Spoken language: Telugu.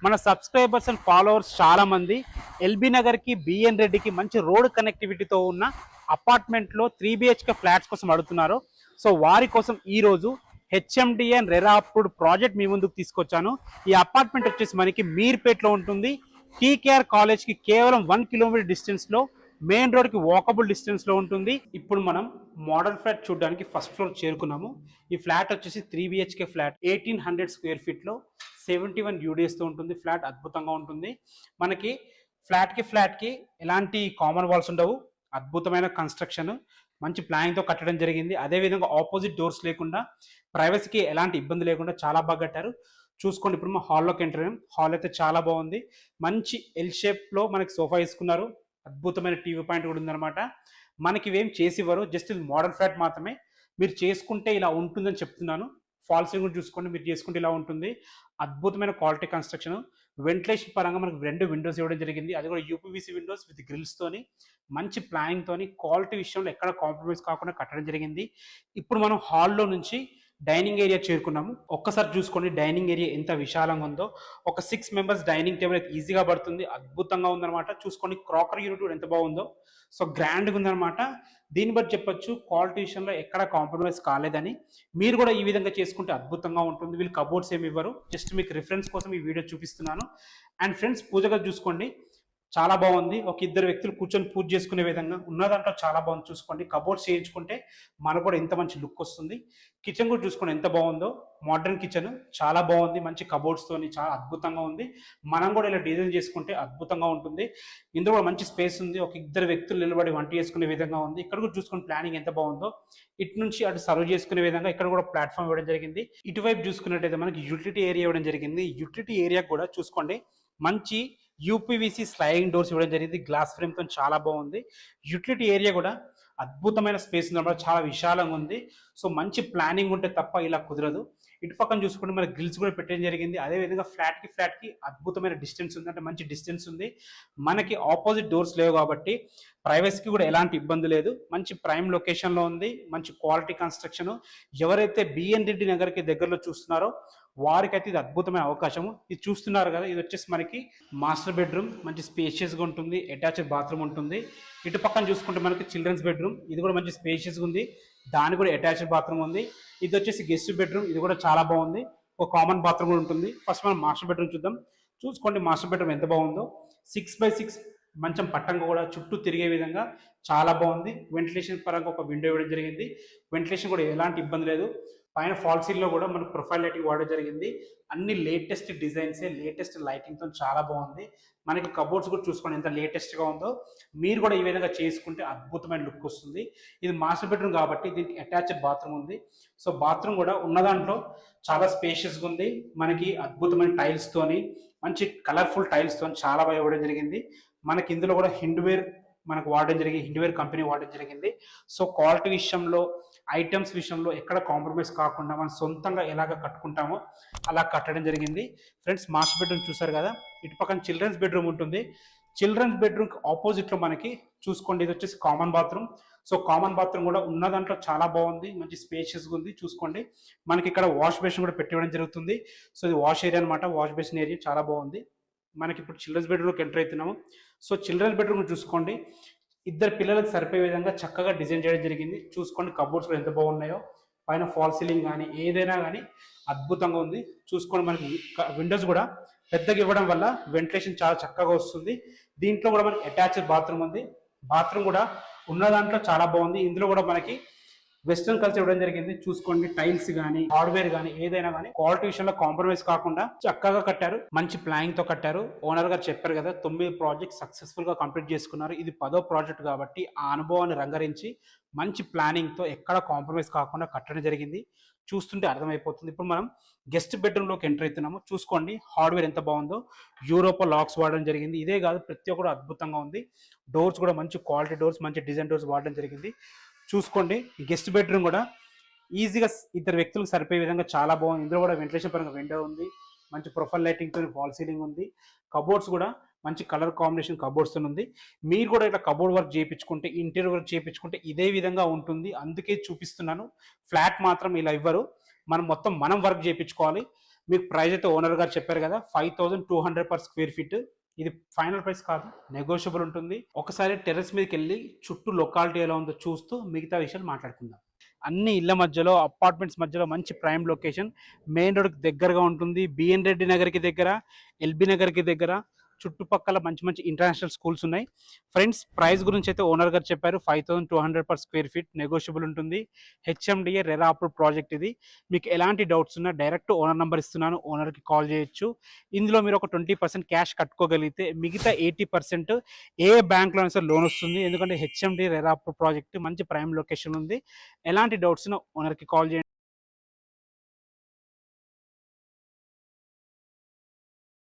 మన సబ్స్క్రైబర్స్ అండ్ ఫాలోవర్స్ చాలా మంది ఎల్బీ నగర్కి బిఎన్ రెడ్డికి మంచి రోడ్ కనెక్టివిటీతో ఉన్న అపార్ట్మెంట్లో 3 BHK ఫ్లాట్స్ కోసం అడుగుతున్నారు. సో వారి కోసం ఈరోజు హెచ్ఎండిఎన్ రెరా అప్రూవ్డ్ ప్రాజెక్ట్ మీ ముందుకు తీసుకొచ్చాను. ఈ అపార్ట్మెంట్ వచ్చేసి మనకి మీర్పేట్లో ఉంటుంది. టీకేఆర్ కాలేజ్కి కేవలం 1 కిలోమీటర్ డిస్టెన్స్లో, మెయిన్ రోడ్కి వాకబుల్ డిస్టెన్స్లో ఉంటుంది. ఇప్పుడు మనం మోడల్ ఫ్లాట్ చూడడానికి ఫస్ట్ ఫ్లోర్ చేరుకున్నాము. ఈ ఫ్లాట్ వచ్చేసి 3 BHK ఫ్లాట్ 1800 స్క్వేర్ ఫీట్లో 71 యూడిఎస్తో ఉంటుంది. ఫ్లాట్ అద్భుతంగా ఉంటుంది. మనకి ఫ్లాట్కి ఎలాంటి కామన్ వాల్స్ ఉండవు. అద్భుతమైన కన్స్ట్రక్షన్, మంచి ప్లానింగ్తో కట్టడం జరిగింది. అదేవిధంగా ఆపోజిట్ డోర్స్ లేకుండా, ప్రైవసీకి ఎలాంటి ఇబ్బంది లేకుండా చాలా బాగా కట్టారు. చూసుకోండి, ఇప్పుడు మా హాల్లోకి ఎంటర్ అయ్యాం. హాల్ అయితే చాలా బాగుంది. మంచి ఎల్ షేప్లో మనకి సోఫా వేసుకున్నారు. అద్భుతమైన టీవీ పాయింట్ కూడా ఉందన్నమాట. మనకి ఇవేం చేసి ఇవ్వరు, జస్ట్ ఇది మోడల్ ఫ్లాట్ మాత్రమే. మీరు చేసుకుంటే ఇలా ఉంటుందని చెప్తున్నాను. ఫాల్ సీలింగ్ కూడా చూసుకోండి, మీరు చేసుకుంటే ఇలా ఉంటుంది. అద్భుతమైన క్వాలిటీ కన్స్ట్రక్షన్. వెంటిలేషన్ పరంగా మనకు 2 విండోస్ ఇవ్వడం జరిగింది. అది కూడా యూపీవీసీ విండోస్ విత్ గ్రిల్స్తోని, మంచి ప్లానింగ్తోని, క్వాలిటీ విషయంలో ఎక్కడ కాంప్రమైజ్ కాకుండా కట్టడం జరిగింది. ఇప్పుడు మనం హాల్లో నుంచి డైనింగ్ ఏరియా చేరుకున్నాము. ఒక్కసారి చూసుకోండి డైనింగ్ ఏరియా ఎంత విశాలంగా ఉందో. ఒక 6 మెంబర్స్ డైనింగ్ టేబుల్ అయితే ఈజీగా పడుతుంది. అద్భుతంగా ఉందన్నమాట. చూసుకోండి క్రాకరీ యూనిట్ కూడా ఎంత బాగుందో. సో గ్రాండ్గా ఉందన్నమాట. దీన్ని బట్టి చెప్పొచ్చు క్వాలిటీ విషయంలో ఎక్కడ కాంప్రమైజ్ కాలేదని. మీరు కూడా ఈ విధంగా చేసుకుంటే అద్భుతంగా ఉంటుంది. వీళ్ళు కబోర్డ్స్ ఏమి ఇవ్వరు, జస్ట్ మీకు రిఫరెన్స్ కోసం ఈ వీడియో చూపిస్తున్నాను. అండ్ ఫ్రెండ్స్, పూజగా చూసుకోండి, చాలా బాగుంది. ఒక 2 వ్యక్తులు కూర్చొని పూజ చేసుకునే విధంగా ఉన్న దాంట్లో చాలా బాగుంది. చూసుకోండి, కబోర్డ్స్ చేయించుకుంటే మనకు కూడా ఎంత మంచి లుక్ వస్తుంది. కిచెన్ కూడా చూసుకోండి ఎంత బాగుందో. మోడర్న్ కిచెన్ చాలా బాగుంది, మంచి కబోర్డ్స్తోని చాలా అద్భుతంగా ఉంది. మనం కూడా ఇలా డిజైన్ చేసుకుంటే అద్భుతంగా ఉంటుంది. ఇందులో కూడా మంచి స్పేస్ ఉంది. ఒక 2 వ్యక్తులు నిలబడి వంట చేసుకునే విధంగా ఉంది. ఇక్కడ కూడా చూసుకుని ప్లానింగ్ ఎంత బాగుందో. ఇటు నుంచి అటు సర్వ్ చేసుకునే విధంగా ఇక్కడ కూడా ప్లాట్ఫామ్ ఇవ్వడం జరిగింది. ఇటువైపు చూసుకున్నట్టయితే మనకి యూటిలిటీ ఏరియా ఇవ్వడం జరిగింది. యూటిలిటీ ఏరియా కూడా చూసుకోండి, మంచి యూపీవీసీ స్లైడింగ్ డోర్స్ ఇవ్వడం జరిగింది. గ్లాస్ ఫ్రేమ్తో చాలా బాగుంది. యూటిలిటీ ఏరియా కూడా అద్భుతమైన స్పేస్ ఉంది, చాలా విశాలంగా ఉంది. సో మంచి ప్లానింగ్ ఉంటే తప్ప ఇలా కుదరదు. ఇటు పక్కన చూసుకుంటే మన గ్రిల్స్ కూడా పెట్టడం జరిగింది. అదేవిధంగా ఫ్లాట్కి అద్భుతమైన డిస్టెన్స్ ఉంది, అంటే మంచి డిస్టెన్స్ ఉంది. మనకి ఆపోజిట్ డోర్స్ లేవు కాబట్టి ప్రైవసీకి కూడా ఎలాంటి ఇబ్బంది లేదు. మంచి ప్రైమ్ లొకేషన్లో ఉంది, మంచి క్వాలిటీ కన్స్ట్రక్షన్. ఎవరైతే బిఎన్ రెడ్డి నగర్కి దగ్గరలో చూస్తున్నారో వారికైతే ఇది అద్భుతమైన అవకాశము. ఇది చూస్తున్నారు కదా, ఇది వచ్చేసి మనకి మాస్టర్ బెడ్రూమ్, మంచి స్పేషియస్గా ఉంటుంది. అటాచ్డ్ బాత్రూమ్ ఉంటుంది. ఇటు పక్కన చూసుకుంటే మనకి చిల్డ్రన్స్ బెడ్రూమ్, ఇది కూడా మంచి స్పేషియస్గా ఉంది. దాని కూడా అటాచ్డ్ బాత్రూమ్ ఉంది. ఇది వచ్చేసి గెస్ట్ బెడ్రూమ్, ఇది కూడా చాలా బాగుంది. ఒక కామన్ బాత్రూమ్ కూడా ఉంటుంది. ఫస్ట్ మనం మాస్టర్ బెడ్రూమ్ చూద్దాం. చూసుకోండి మాస్టర్ బెడ్రూమ్ ఎంత బాగుందో. 6x6 మంచం పట్టంగా కూడా చుట్టూ తిరిగే విధంగా చాలా బాగుంది. వెంటిలేషన్ పరంగా ఒక విండో ఇవ్వడం జరిగింది. వెంటిలేషన్ కూడా ఎలాంటి ఇబ్బంది లేదు. పైన ఫాల్ సీలింగ్లో కూడా మనకు ప్రొఫైల్ లైటింగ్ వాడడం జరిగింది. అన్ని లేటెస్ట్ డిజైన్సే, లేటెస్ట్ లైటింగ్తో చాలా బాగుంది. మనకి కబోర్డ్స్ కూడా చూసుకోండి ఎంత లేటెస్ట్గా ఉందో. మీరు కూడా ఈ విధంగా చేసుకుంటే అద్భుతమైన లుక్ వస్తుంది. ఇది మాస్టర్ బెడ్రూమ్ కాబట్టి దీనికి అటాచ్డ్ బాత్రూమ్ ఉంది. సో బాత్రూమ్ కూడా ఉన్న దాంట్లో చాలా స్పేషియస్గా ఉంది. మనకి అద్భుతమైన టైల్స్తోని, మంచి కలర్ఫుల్ టైల్స్తో చాలా బాగా ఇవ్వడం జరిగింది. మనకి ఇందులో కూడా హిండ్వేర్ మనకు వాడడం జరిగింది, హిండ్వేర్ కంపెనీ వాడడం జరిగింది. సో క్వాలిటీ విషయంలో, ఐటమ్స్ విషయంలో ఎక్కడ కాంప్రమైజ్ కాకుండా మనం సొంతంగా ఎలాగ కట్టుకుంటామో అలా కట్టడం జరిగింది. ఫ్రెండ్స్, మాస్టర్ బెడ్రూమ్ చూసారు కదా. ఇటు పక్కన చిల్డ్రన్స్ బెడ్రూమ్ ఉంటుంది. చిల్డ్రన్స్ బెడ్రూమ్ ఆపోజిట్లో మనకి చూసుకోండి, ఇది వచ్చేసి common bathroom. So common bathroom కూడా ఉన్న దాంట్లో చాలా బాగుంది, మంచి స్పేషియస్గా ఉంది. చూసుకోండి, మనకి ఇక్కడ వాష్ బేసిన్ కూడా పెట్టివ్వడం జరుగుతుంది. సో ఇది వాష్ ఏరియా అనమాట. వాష్ బేసిన్ ఏరియా చాలా బాగుంది. మనకి ఇప్పుడు చిల్డ్రన్స్ బెడ్రూమ్లోకి ఎంటర్ అవుతున్నాము. సో చిల్డ్రన్స్ బెడ్రూమ్ చూసుకోండి, 2 పిల్లలకు సరిపోయే విధంగా చక్కగా డిజైన్ చేయడం జరిగింది. చూసుకోండి కబోర్డ్స్ కూడా ఎంత బాగున్నాయో. పైన ఫాల్ సీలింగ్ కానీ ఏదైనా కానీ అద్భుతంగా ఉంది. చూసుకోండి, మనకి విండోస్ కూడా పెద్దగా ఇవ్వడం వల్ల వెంటిలేషన్ చాలా చక్కగా వస్తుంది. దీంట్లో కూడా మనకి అటాచ్డ్ బాత్రూమ్ ఉంది. బాత్రూమ్ కూడా ఉన్న దాంట్లో చాలా బాగుంది. ఇందులో కూడా మనకి వెస్టర్న్ కల్చర్ ఇవ్వడం జరిగింది. చూసుకోండి, టైల్స్ కానీ హార్డ్వేర్ కానీ ఏదైనా కానీ క్వాలిటీ విషయంలో కాంప్రమైజ్ కాకుండా చక్కగా కట్టారు. మంచి ప్లానింగ్ తో కట్టారు. ఓనర్ గారు చెప్పారు కదా, 9 ప్రాజెక్ట్ సక్సెస్ఫుల్ గా కంప్లీట్ చేసుకున్నారు. ఇది 10వ ప్రాజెక్ట్ కాబట్టి ఆ అనుభవాన్ని రంగరించి మంచి ప్లానింగ్ తో ఎక్కడ కాంప్రమైజ్ కాకుండా కట్టడం జరిగింది. చూస్తుంటే అర్థమైపోతుంది. ఇప్పుడు మనం గెస్ట్ బెడ్రూమ్ లోకి ఎంటర్ అవుతున్నాము. చూసుకోండి హార్డ్వేర్ ఎంత బాగుందో. యూరోపా లాక్స్ వాడడం జరిగింది. ఇదే కాదు, ప్రతి ఒక్కరు అద్భుతంగా ఉంది. డోర్స్ కూడా మంచి క్వాలిటీ డోర్స్, మంచి డిజైన్ డోర్స్ వాడడం జరిగింది. చూసుకోండి, గెస్ట్ బెడ్రూమ్ కూడా ఈజీగా 2 వ్యక్తులకు సరిపోయే విధంగా చాలా బాగుంది. ఇందులో కూడా వెంటిలేషన్ పరంగా విండో ఉంది. మంచి ప్రొఫైల్ లైటింగ్ తో ఫాల్ సీలింగ్ ఉంది. కబోర్డ్స్ కూడా మంచి కలర్ కాంబినేషన్ కబోర్డ్స్ ఉంది. మీరు కూడా ఇట్లా కబోర్డ్ వర్క్ చేయించుకుంటే, ఇంటీరియర్ వర్క్ చేయించుకుంటే ఇదే విధంగా ఉంటుంది. అందుకే చూపిస్తున్నాను. ఫ్లాట్ మాత్రం ఇలా ఇవ్వరు, మనం మొత్తం వర్క్ చేయించుకోవాలి. మీకు ప్రైస్ అయితే ఓనర్ గారు చెప్పారు కదా 5200 పర్ స్క్వేర్ ఫీట్. ఇది ఫైనల్ ప్రైస్ కాదు, నెగోషియబుల్ ఉంటుంది. ఒకసారి టెర్రస్ మీదకి వెళ్ళి చుట్టూ లొకాలిటీ ఎలా ఉందో చూస్తూ మిగతా విషయాలు మాట్లాడుకుందాం. అన్ని ఇళ్ల మధ్యలో, అపార్ట్మెంట్స్ మధ్యలో మంచి ప్రైమ్ లొకేషన్, మెయిన్ రోడ్కి దగ్గరగా ఉంటుంది. బిఎన్ రెడ్డి నగర్కి దగ్గర, ఎల్బీ నగర్కి దగ్గర, చుట్టుపక్కల మంచి మంచి ఇంటర్నేషనల్ స్కూల్స్ ఉన్నాయి. ఫ్రెండ్స్, ప్రైస్ గురించి అయితే ఓనర్ గారు చెప్పారు 5200 పర్ స్క్వేర్ ఫీట్, నెగోషియబుల్ ఉంటుంది. హెచ్ఎండిఏ రెరా అప్రూవ్ ప్రాజెక్ట్ ఇది. మీకు ఎలాంటి డౌట్స్ ఉన్నా డైరెక్ట్ ఓనర్ నెంబర్ ఇస్తున్నాను, ఓనర్కి కాల్ చేయొచ్చు. ఇందులో మీరు ఒక 20% క్యాష్ కట్టుకోగలిగితే మిగతా 80% ఏ బ్యాంక్లో అయినా సరే లోన్ వస్తుంది. ఎందుకంటే హెచ్ఎండిఏ రెరా అప్రూవ్ ప్రాజెక్ట్ మంచి ప్రైమ్ లొకేషన్ ఉంది. ఎలాంటి డౌట్స్ ఉన్నా ఓనర్కి కాల్ చేయండి.